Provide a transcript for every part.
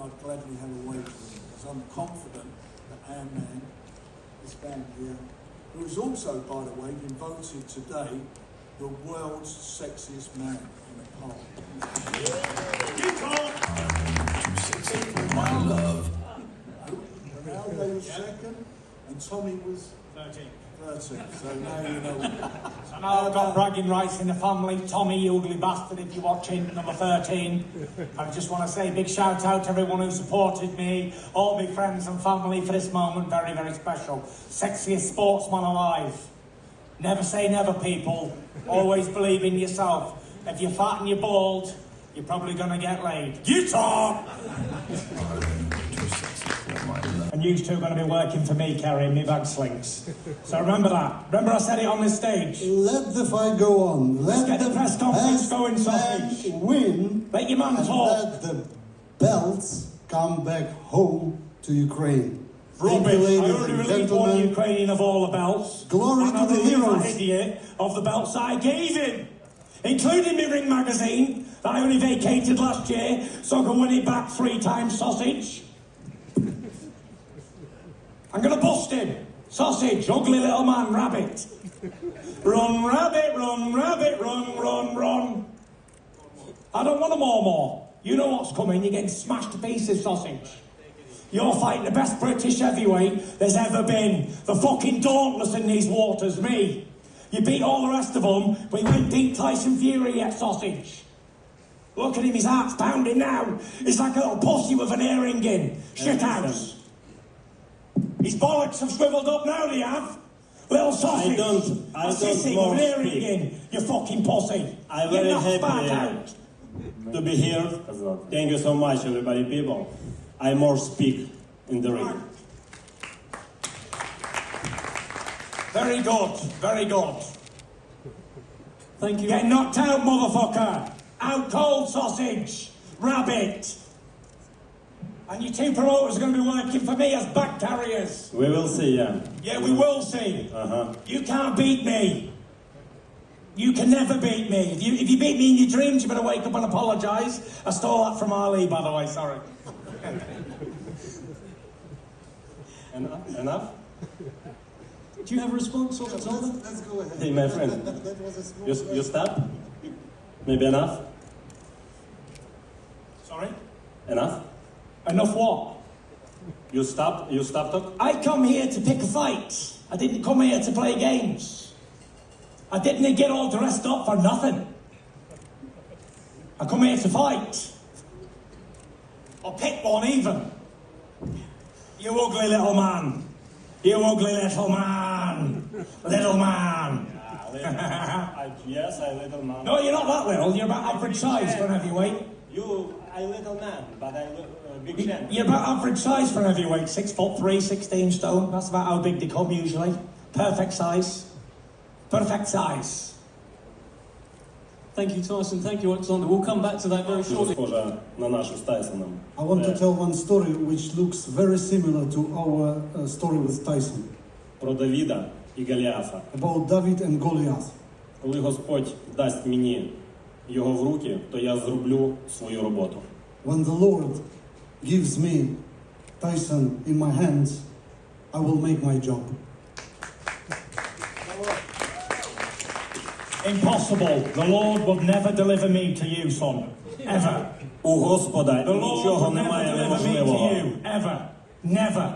I'd gladly have a weight with him, because I'm confident that our man, this man here, who is also, by the way, been voted today the world's sexiest man in the poll. My love. Ronaldo was second, and Tommy was 13. So now you know. So now I've got bragging rights in the family. Tommy, you ugly bastard, if you're watching, number 13. I just want to say a big shout out to everyone who supported me, all my friends and family for this moment. Very, very special. Sexiest sportsman alive. Never say never, people. Always believe in yourself. If you're fat and you're bald, you're probably going to get laid. Utah! And you two are going to be working for me, carrying me bag slings. So remember that. Remember I said it on this stage. Let the fight go on. Let's get the press conference going, Sausage. Win. Let your man and talk. let the belts come back home to Ukraine. Rubbish. I already released one Ukrainian of all the belts. Glory to the heroes. That idiot of the belts I gave him, including my Ring magazine that I only vacated last year so I can win it back 3 times, Sausage. I'm going to bust him. Sausage, ugly little man, rabbit. Run, rabbit, run, rabbit, run, run, run. I don't want a more. You know what's coming. You're getting smashed to pieces, Sausage. You're fighting the best British heavyweight there's ever been. The fucking dauntless in these waters, me. You beat all the rest of them, but you ain't beat Tyson Fury yet, Sausage. Look at him, his heart's pounding now. He's like a little pussy with an earring in. Shithouse. His bollocks have shriveled up now, they have. Little sausage. I don't with an earring in, you fucking pussy. I'm very happy to be here. Thank you so much, everybody, people. I more speak in the ring. Very good, very good. Thank you. Get knocked out, motherfucker. Out cold, Sausage. Rabbit. And you two promoters are going to be working for me as back carriers. We will see, yeah. Yeah, we will see. You can't beat me. You can never beat me. If you beat me in your dreams, you better wake up and apologise. I stole that from Ali, by the way, sorry. Enough? Do you have a response, Oleksandr? Let's go ahead. Hey, my friend. That was a small... You stop? Maybe enough? Sorry? Enough? Enough what? You stop talk? I come here to pick a fight. I didn't come here to play games. I didn't get all dressed up for nothing. I come here to fight. Or pick one even. You ugly little man. You ugly little man. Little man. Yes, I little man. No, you're not that little. You're about average size for an heavyweight. I little man, but I big champ. You're about average size for an heavyweight. 6'3", 16 stone. That's about how big they come usually. Perfect size. Perfect size. Thank you, Tyson. Thank you, Oleksandr. We'll come back to that very shortly. Схожа на нашу с Тайсоном. I want to tell one story which looks very similar to our story with Tyson. Про Давіда і Голіафа. About David and Goliath. Коли Господь дасть мені його в руки, то я зроблю свою роботу. When the Lord gives me Tyson in my hands, I will make my job. Impossible. The Lord would never deliver me to you, son. Ever. У Господа The Lord нічого would never немає deliver me to неможливого. you. Ever. Never.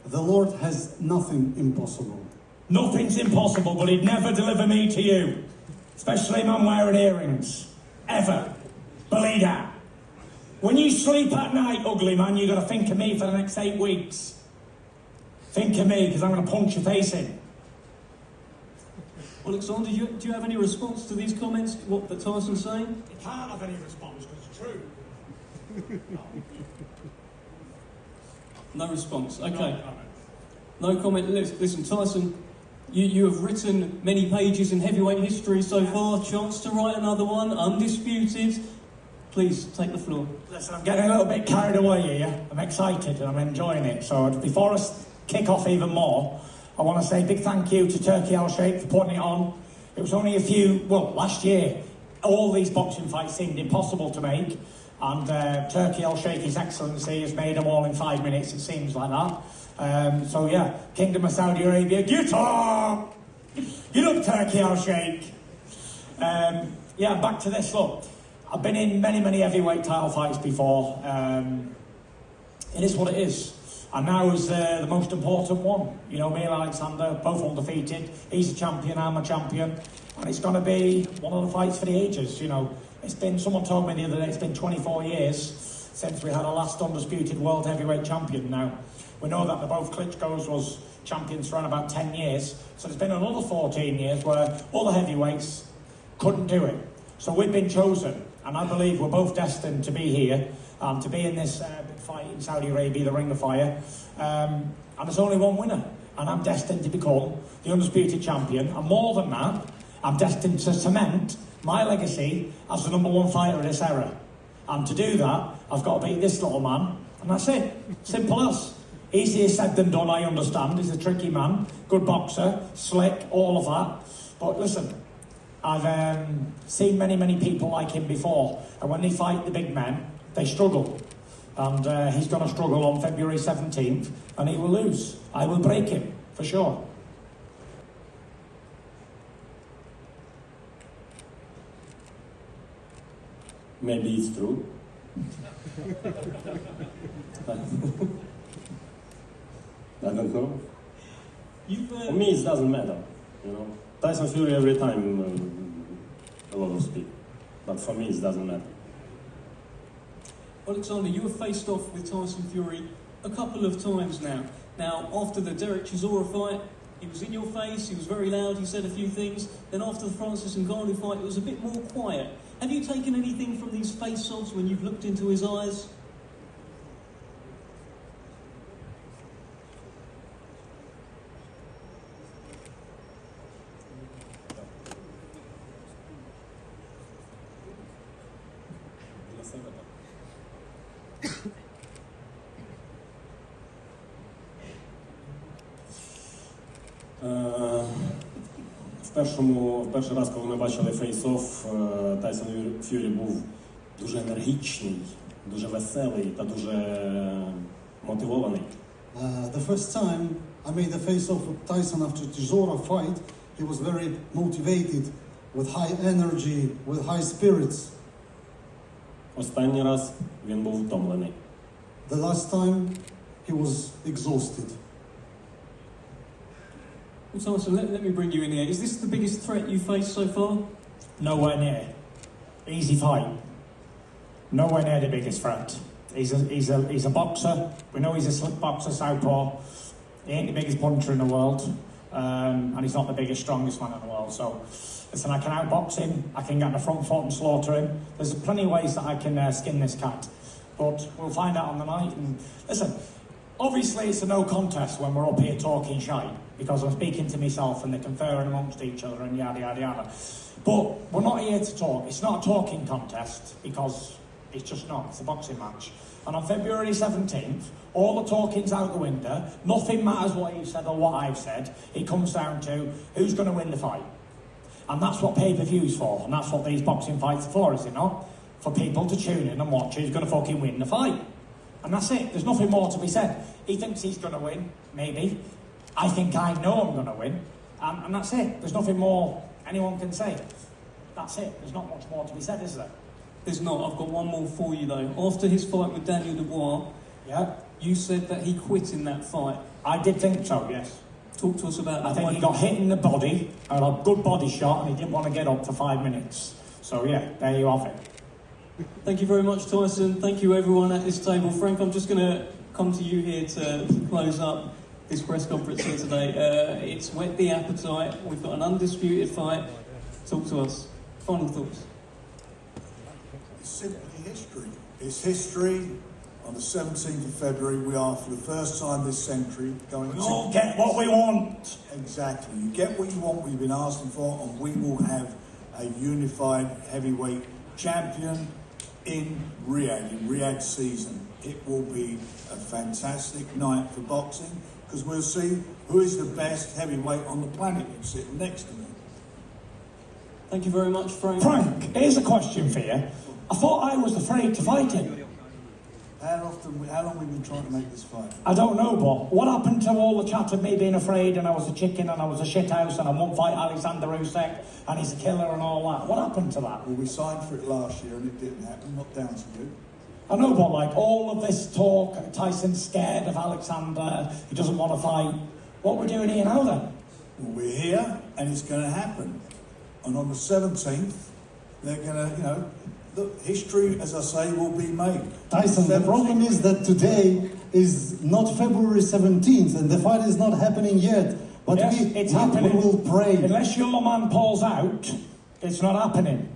The Lord has nothing impossible. Nothing's impossible, but he'd never deliver me to you. Especially a man wearing earrings. Ever. Believe that. When you sleep at night, ugly man, you've got to think of me for the next 8 weeks. Think of me, because I'm going to punch your face in. Oleksandr, do you have any response to these comments, what that Tyson's saying? You can't have any response, because it's true. No response, okay. No comment. Listen, Tyson, you have written many pages in heavyweight history so far. Chance to write another one, undisputed. Please, take the floor. Listen, I'm getting a little bit carried away here. I'm excited and I'm enjoying it. So before I kick off even more, I want to say a big thank you to Turkey L-Shape for putting it on. It was only last year, all these boxing fights seemed impossible to make. And Turkey, I'll shake His Excellency, has made them all in 5 minutes, it seems like that. So yeah, Kingdom of Saudi Arabia, get up! Get up, Turkey, I'll shake. Yeah, back to this, look. I've been in many, many heavyweight title fights before. It is what it is. And now is the most important one. You know, me and Alexander, both undefeated. He's a champion, I'm a champion. And it's going to be one of the fights for the ages, you know. It's been, someone told me the other day, it's been 24 years since we had our last undisputed world heavyweight champion. Now, we know that the both Klitschko's was champions for around about 10 years. So there's been another 14 years where all the heavyweights couldn't do it. So we've been chosen. And I believe we're both destined to be here, to be in this big fight in Saudi Arabia, the Ring of Fire. And there's only one winner. And I'm destined to become the undisputed champion. And more than that, I'm destined to cement my legacy as the #1 fighter of this era. And to do that, I've got to beat this little man. And that's it. Simple as. Easier said than done, I understand. He's a tricky man, good boxer, slick, all of that. But listen, I've seen many, many people like him before. And when they fight the big men, they struggle. And he's going to struggle on February 17th, and he will lose. I will break him, for sure. Maybe it's true. I don't know. For me, it doesn't matter. You know, Tyson Fury every time a lot of speed, but for me, it doesn't matter. Oleksandr, you have faced off with Tyson Fury a couple of times now. Now, after the Derek Chisora fight, he was in your face, he was very loud, he said a few things. Then after the Francis Ngannou fight, it was a bit more quiet. Have you taken anything from these face-offs when you've looked into his eyes? Перший раз, коли ми бачили фейс-офф, Тайсон Ф'юрі був дуже енергічний, дуже веселий та дуже мотивований. The first time I made a face-off with Tyson after Chisora fight, he was very motivated, with high energy, with high spirits. Останній раз він був втомлений. The last time he was exhausted. Well, Tyson, let me bring you in here. Is this the biggest threat you faced so far? Nowhere near. Easy fight. Nowhere near the biggest threat. He's a boxer. We know he's a slick boxer, southpaw. He ain't the biggest puncher in the world. And he's not the biggest, strongest man in the world. So, listen, I can outbox him. I can get on the front foot and slaughter him. There's plenty of ways that I can skin this cat. But we'll find out on the night. And listen, obviously it's a no contest when we're up here talking shite, because I'm speaking to myself and they're conferring amongst each other and yada, yada, yada. But we're not here to talk. It's not a talking contest, because it's just not. It's a boxing match. And on February 17th, all the talking's out the window. Nothing matters what you've said or what I've said. It comes down to who's going to win the fight. And that's what pay-per-view's for. And that's what these boxing fights are for, is it not? For people to tune in and watch who's going to fucking win the fight. And that's it. There's nothing more to be said. He thinks he's going to win, maybe. I think I know I'm going to win. And that's it. There's nothing more anyone can say. That's it. There's not much more to be said, is there? There's not. I've got one more for you, though. After his fight with Daniel Dubois, Yeah. you said that he quit in that fight. I did think so, yes. Talk to us about that. I think he got hit in the body, and a good body shot, and he didn't want to get up for 5 minutes. So yeah, there you have it. Thank you very much, Tyson. Thank you, everyone at this table. Frank, I'm just going to come to you here to close up this press conference here today. It's whet the appetite. We've got an undisputed fight. Talk to us. Final thoughts. It's simply history. It's history. On the 17th of February, we are, for the first time this century, going We to... all get what we want. Exactly. You get what you want, we've been asking for, and we will have a unified heavyweight champion in Riyadh season. It will be a fantastic night for boxing, because we'll see who is the best heavyweight on the planet sitting next to me. Thank you very much, Frank. Frank, here's a question for you. I thought I was afraid to fight him. How long have we been trying to make this fight? I don't know, but what happened to all the chat of me being afraid and I was a chicken and I was a shithouse and I won't fight Oleksandr Usyk and he's a killer and all that? What happened to that? Well, we signed for it last year and it didn't happen. Not down to you. I know, but like all of this talk, Tyson's scared of Oleksandr, he doesn't want to fight. What we're doing here now then? Well, we're here and it's going to happen. And on the 17th, they're going to, you know, look, history, as I say, will be made. Tyson, the problem is that today is not February 17th and the fight is not happening yet. But yes, it's happening. We will pray. Unless your man pulls out, it's not happening.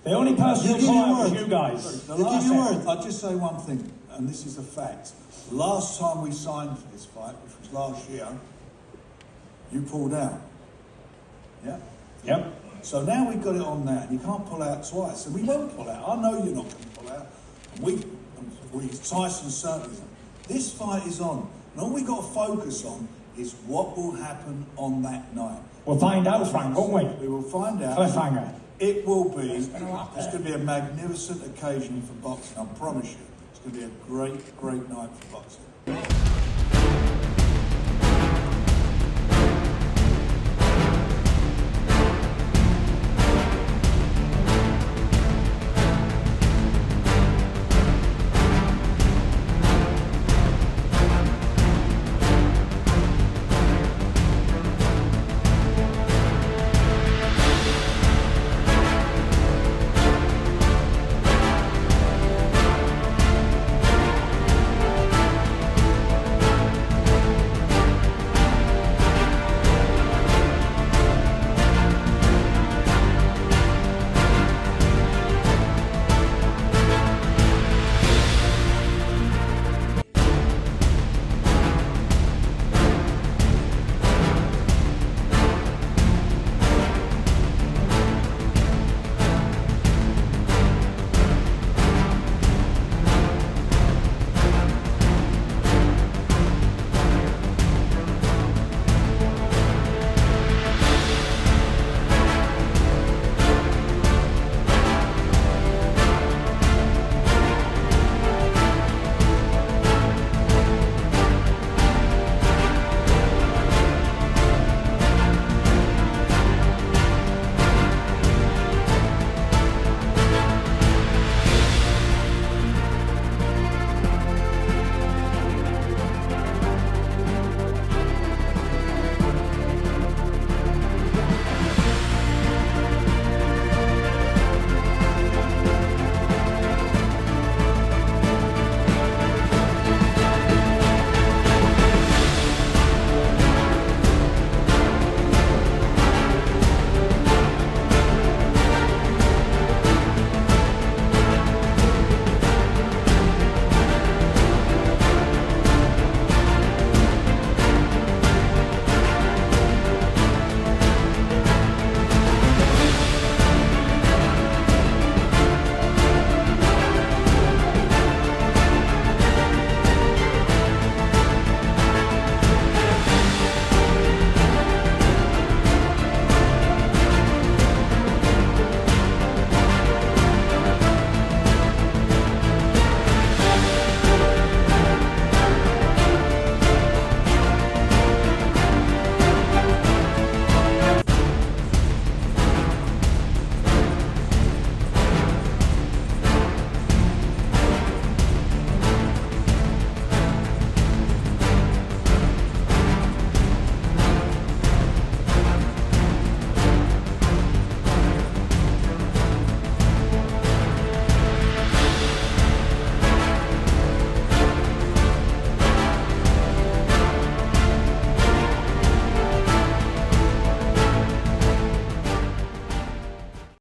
The only person who pull out is you guys. I'll just say one thing, and this is a fact. The last time we signed for this fight, which was last year, you pulled out. Yeah? Yep. So now we've got it on that. You can't pull out twice, and we won't pull out. I know you're not going to pull out. And Tyson certainly isn't. This fight is on, and all we've got to focus on is what will happen on that night. We'll find out, Frank, won't we? We will find out. Cliffhanger. It will be. It's going to be a magnificent occasion for boxing. I promise you. It's going to be a great, great night for boxing.